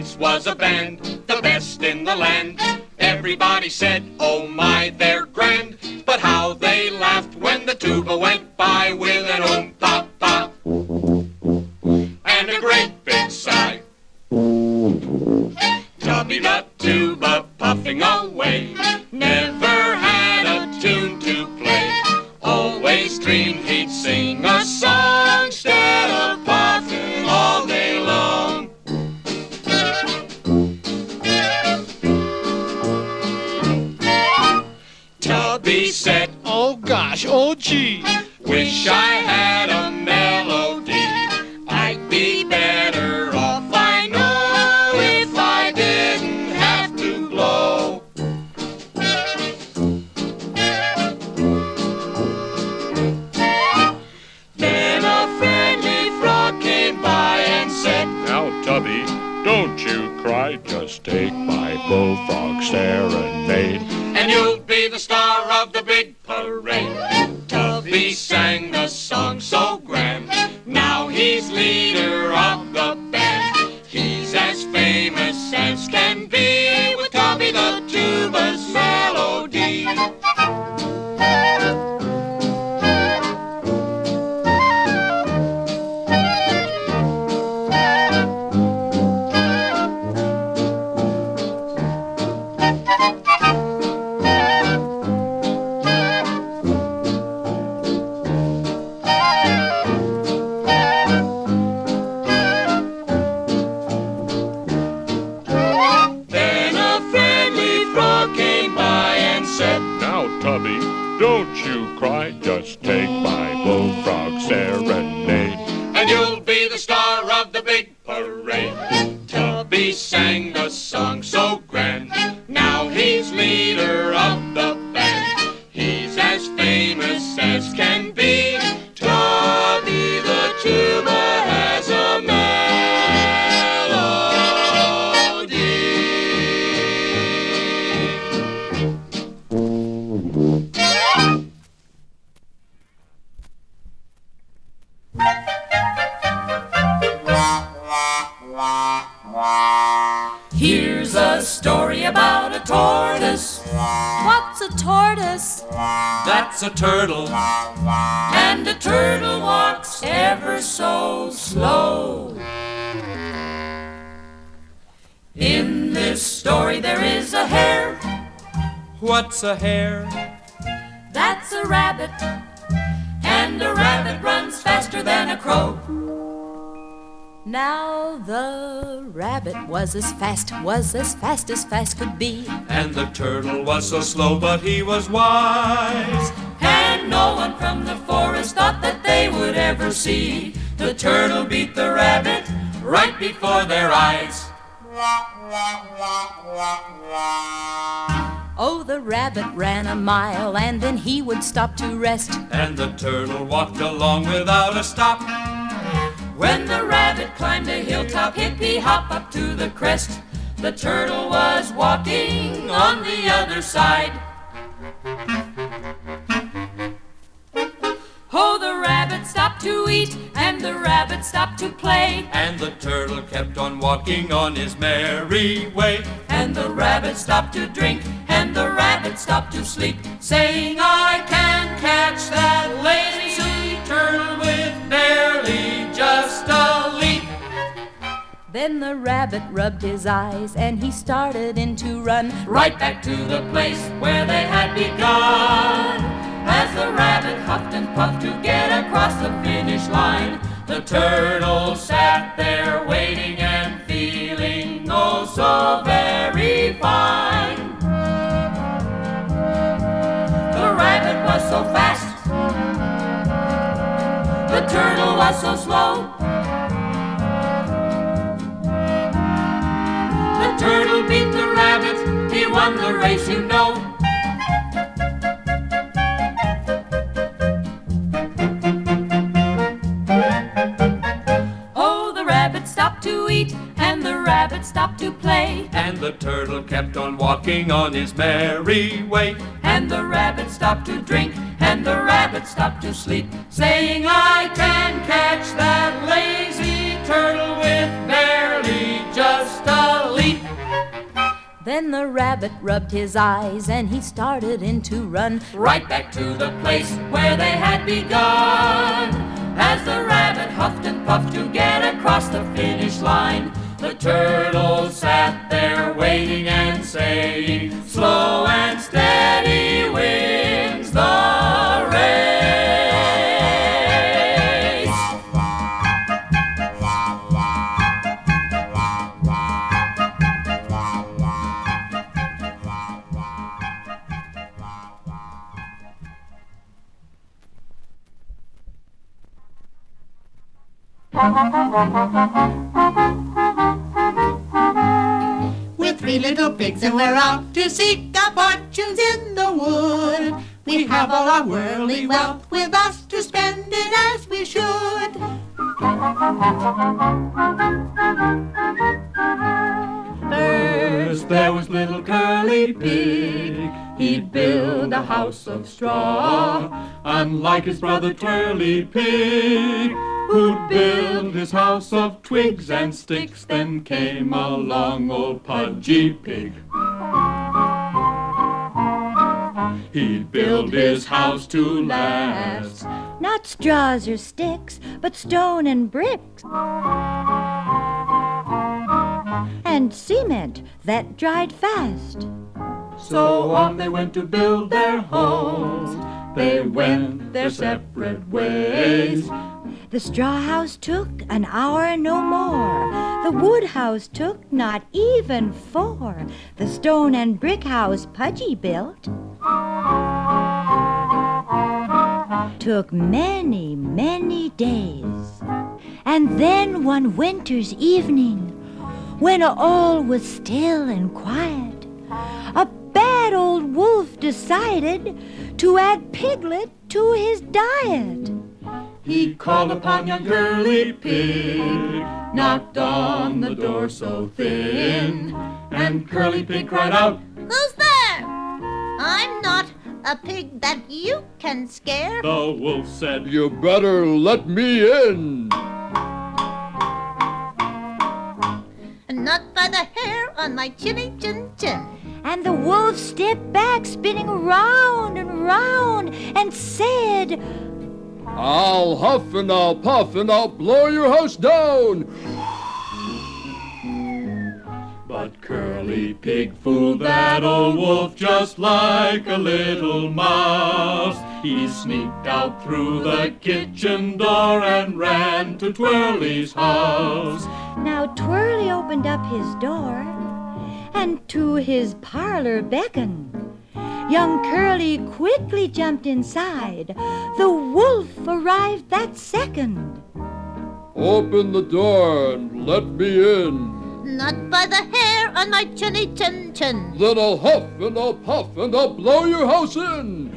once was a band, the best in the land. Everybody said, oh my, they're grand. But how they laughed when the tuba went by with an oom-pop-pop and a great big sigh. Tubby the tuba puffing away, never had a tune to play. Always dreamed he'd sing a song instead of puffing all day long. Tubby said, oh gosh, oh gee, wish I had a melody. I'd be better off, I know, if I didn't have to blow. Then a friendly frog came by and said, now Tubby, don't you cry, just take my bullfrog serenade, and you'll be the star of the big parade. Tubby sang the song so grand, now he's leader of the band. He's as famous as can be, with Tubby the tuba's melody. Tubby, don't you cry, just take my bullfrog serenade, and you'll be the star of the big parade. Tubby sang the song so grand, now he's leader of the band. He's as famous as can be, Tubby the tuba has a melody. Here's a story about a tortoise. What's a tortoise? That's a turtle. And a turtle walks ever so slow. In this story there is a hare. What's a hare? That's a rabbit. And a rabbit runs faster than a crow. Now the rabbit was as fast as fast could be. And the turtle was so slow, but he was wise. And no one from the forest thought that they would ever see the turtle beat the rabbit right before their eyes. Oh, the rabbit ran a mile and then he would stop to rest. And the turtle walked along without a stop. When the rabbit climbed a hilltop, hippy-hop up to the crest, the turtle was walking on the other side. Oh, the rabbit stopped to eat, and the rabbit stopped to play. And the turtle kept on walking on his merry way. And the rabbit stopped to drink, and the rabbit stopped to sleep, saying, I can catch that lazy turtle with barely just a leap. Then the rabbit rubbed his eyes and he started in to run right back to the place where they had begun. As the rabbit huffed and puffed to get across the finish line, the turtle sat there waiting and feeling oh so very fine. The rabbit was so fast, the turtle was so slow. The turtle beat the rabbit, he won the race, you know. Oh, the rabbit stopped to eat, and the rabbit stopped to play. And the turtle kept on walking on his merry way. And the rabbit stopped to drink, and the rabbit stopped to sleep, saying, I can catch that lazy turtle with barely just a Then the rabbit rubbed his eyes and he started in to run right back to the place where they had begun. As the rabbit huffed and puffed to get across the finish line, the turtle sat there waiting and saying, slow and steady wins the race. We're three little pigs and we're out to seek our fortunes in the wood. We have all our worldly wealth with us to spend it as we should. First there was little curly pig. He'd build a house of straw, unlike his brother twirly pig, who'd build his house of twigs and sticks. Then came along old Pudgy Pig. He'd build his house to last, not straws or sticks, but stone and bricks, and cement that dried fast. So on they went to build their homes. They went their separate ways. The straw house took an hour no more. The wood house took not even 4. The stone and brick house Pudgy built took many, many days. And then one winter's evening, when all was still and quiet, a bad old wolf decided to add Piglet to his diet. He called upon young Curly Pig, knocked on the door so thin, and Curly Pig cried out, "Who's there? I'm not a pig that you can scare." The wolf said, "You better let me in." Not by the hair on my chinny chin chin. And the wolf stepped back, spinning round and round, and said, "I'll huff and I'll puff and I'll blow your house down." But Curly Pig fooled that old wolf just like a little mouse. He sneaked out through the kitchen door and ran to Twirly's house. Now Twirly opened up his door and to his parlor beckoned. Young Curly quickly jumped inside. The wolf arrived that second. "Open the door and let me in." Not by the hair on my chinny chin chin. "Then I'll huff and I'll puff and I'll blow your house in."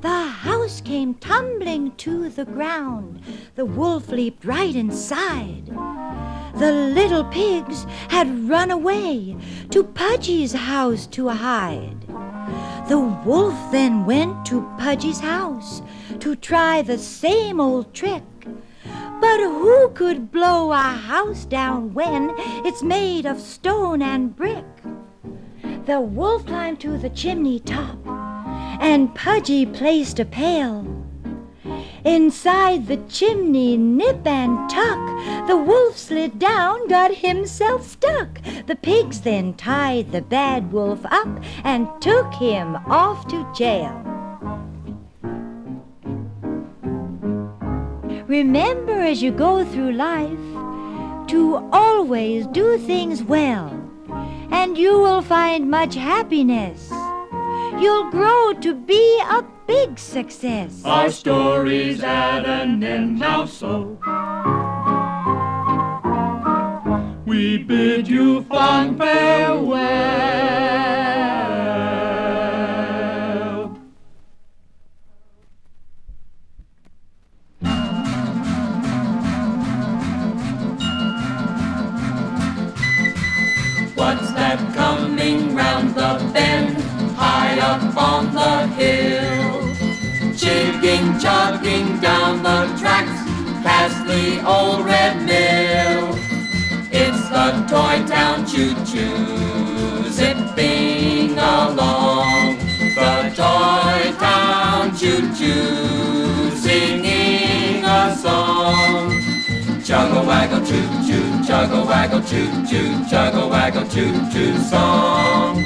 The house came tumbling to the ground. The wolf leaped right inside. The little pigs had run away to Pudgy's house to hide. The wolf then went to Pudgy's house to try the same old trick. But who could blow a house down when it's made of stone and brick? The wolf climbed to the chimney top, and Pudgy placed a pail. Inside the chimney, nip and tuck, the wolf slid down, got himself stuck. The pigs then tied the bad wolf up and took him off to jail. Remember as you go through life to always do things well, and you will find much happiness. You'll grow to be a big success. Our story's at an end now, so we bid you fond farewell. What's that coming round the bend, high up on the hill? Jigging, jogging down the tracks, past the old red mill. It's the toy town choo-choo, zipping along. The toy town choo-choo, singing a song. Juggle-waggle choo-choo, juggle-waggle choo-choo, juggle-waggle choo-choo song.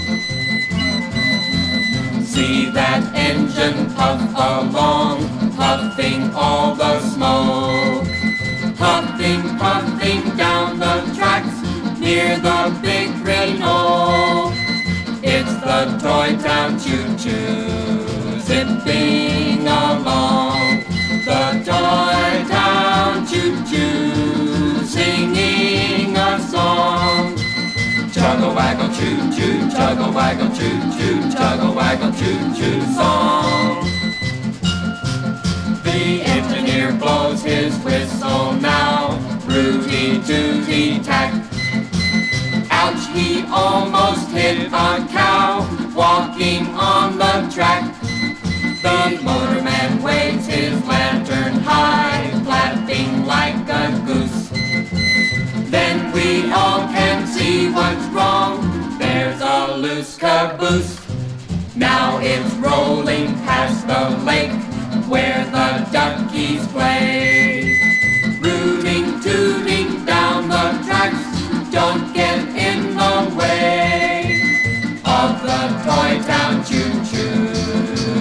See that engine puff along, puffing all the smoke. Puffing, puffing down the tracks near the big red oak. It's the Toy Town choo-choo, zipping along. The Toy Town choo-choo, singing a song. Juggle-waggle choo-choo, juggle-waggle choo-choo, juggle-waggle choo-choo song. The engineer blows his whistle now, Rooty-tooty-tack. Ouch, he almost hit a cow walking on the track. The motorman waves his lantern high, flapping like a goose. Then we all can see what's wrong, there's a loose caboose. Now it's rolling past the lake where the duckies play. Rooting, tooting down the tracks, don't get in the way of the Toy Town choo-choo,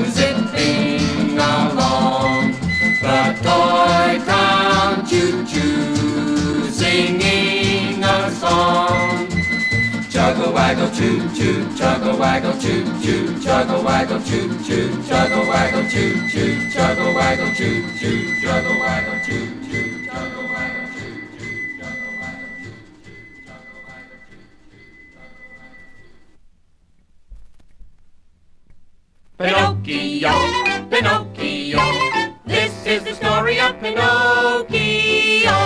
zipping along. The Toy Town choo-choo, singing a song. Juggle-waggle choo-choo, juggle-waggle choo-choo, juggle-waggle choo-choo, juggle-waggle choo-choo, juggle-waggle choo-choo, juggle-waggle choo-choo, juggle-waggle choo-choo, juggle-waggle choo-choo, juggle-waggle choo-choo. Pinocchio, Pinocchio, this is the story of Pinocchio.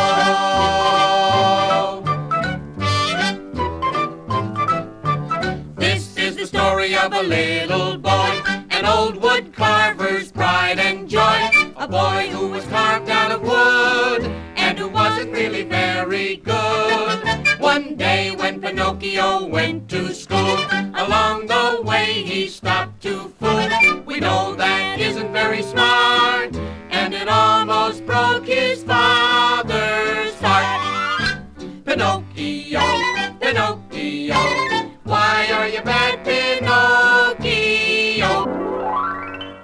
Of a little boy, an old wood carver's pride and joy. A boy who was carved out of wood and who wasn't really very good. One day when Pinocchio went to school, along the way he stopped to fool. We know that isn't very smart, and it almost broke his father's heart. Pinocchio, Pinocchio, why are you bad, Pinocchio?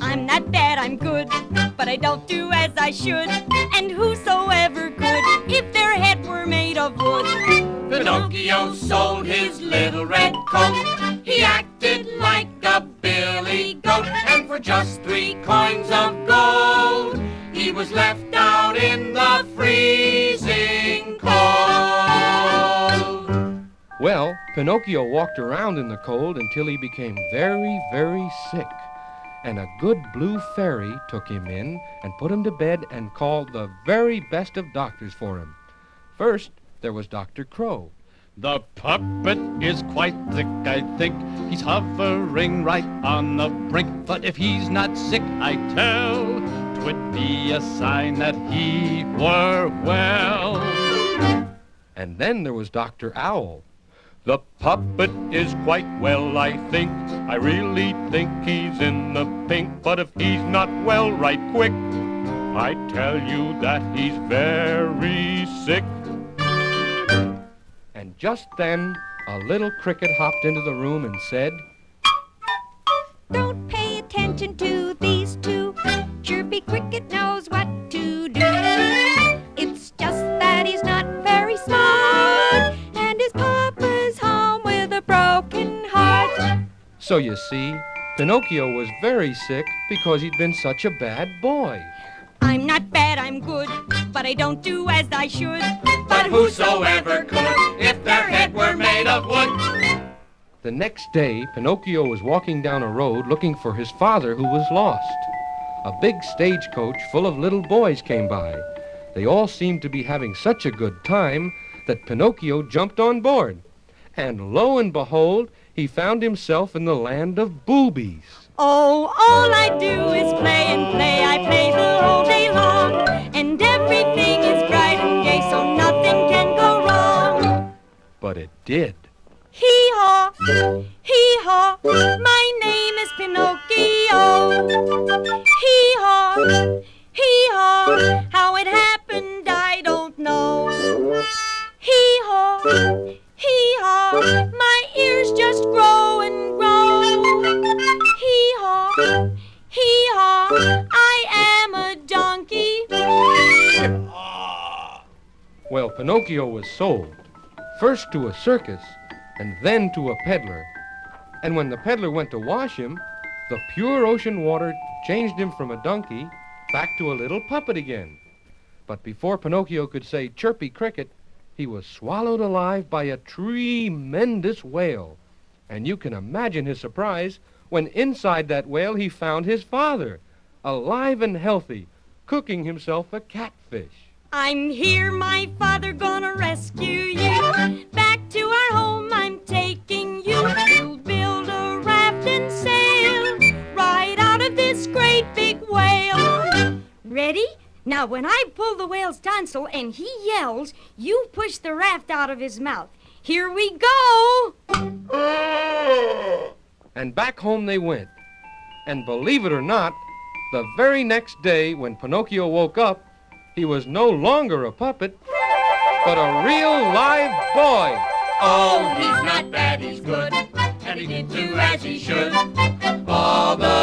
I'm not bad, I'm good, but I don't do as I should. And whosoever could, if their head were made of wood. Pinocchio sold his little red coat. He acted like a billy goat, and for just 3 coins of gold, he was left out in the freezing cold. Well, Pinocchio walked around in the cold until he became very, very sick. And a good blue fairy took him in and put him to bed and called the very best of doctors for him. First, there was Dr. Crow. The puppet is quite thick, I think. He's hovering right on the brink. But if he's not sick, I tell, 'twould be a sign that he were well. And then there was Dr. Owl. The puppet is quite well, I think. I really think he's in the pink. But if he's not well right quick, I tell you that he's very sick. And just then, a little cricket hopped into the room and said, Don't pay attention to these two. Chirpy Cricket knows what to do. It's just that he's not very smart, and his papa's home with a broken heart. So you see, Pinocchio was very sick because he'd been such a bad boy. I'm not bad, I'm good, but I don't do as I should. But whosoever could, if their head were made of wood. The next day, Pinocchio was walking down a road looking for his father who was lost. A big stagecoach full of little boys came by. They all seemed to be having such a good time that Pinocchio jumped on board. And lo and behold, he found himself in the land of boobies. Oh, all I do is play and play. I play the whole day long, and everything is bright and gay, so nothing can go wrong. But it did. Hee-haw, hee-haw, my name is Pinocchio. Hee-haw, hee-haw, how it happened I don't know. Hee-haw, hee-haw, my ears just grow and grow. Hee-haw, hee-haw, I am a donkey. Well, Pinocchio was sold, first to a circus and then to a peddler. And when the peddler went to wash him, the pure ocean water changed him from a donkey back to a little puppet again. But before Pinocchio could say chirpy cricket, he was swallowed alive by a tremendous whale. And you can imagine his surprise when inside that whale he found his father, alive and healthy, cooking himself a catfish. I'm here, my father, gonna rescue you. Back to our home I'm taking you. We'll build a raft and sail right out of this great big whale. Ready? Now, when I pull the whale's tonsil and he yells, you push the raft out of his mouth. Here we go! And back home they went. And believe it or not, the very next day when Pinocchio woke up, he was no longer a puppet, but a real live boy. Oh, he's not bad, he's good, and he did do as he should. All the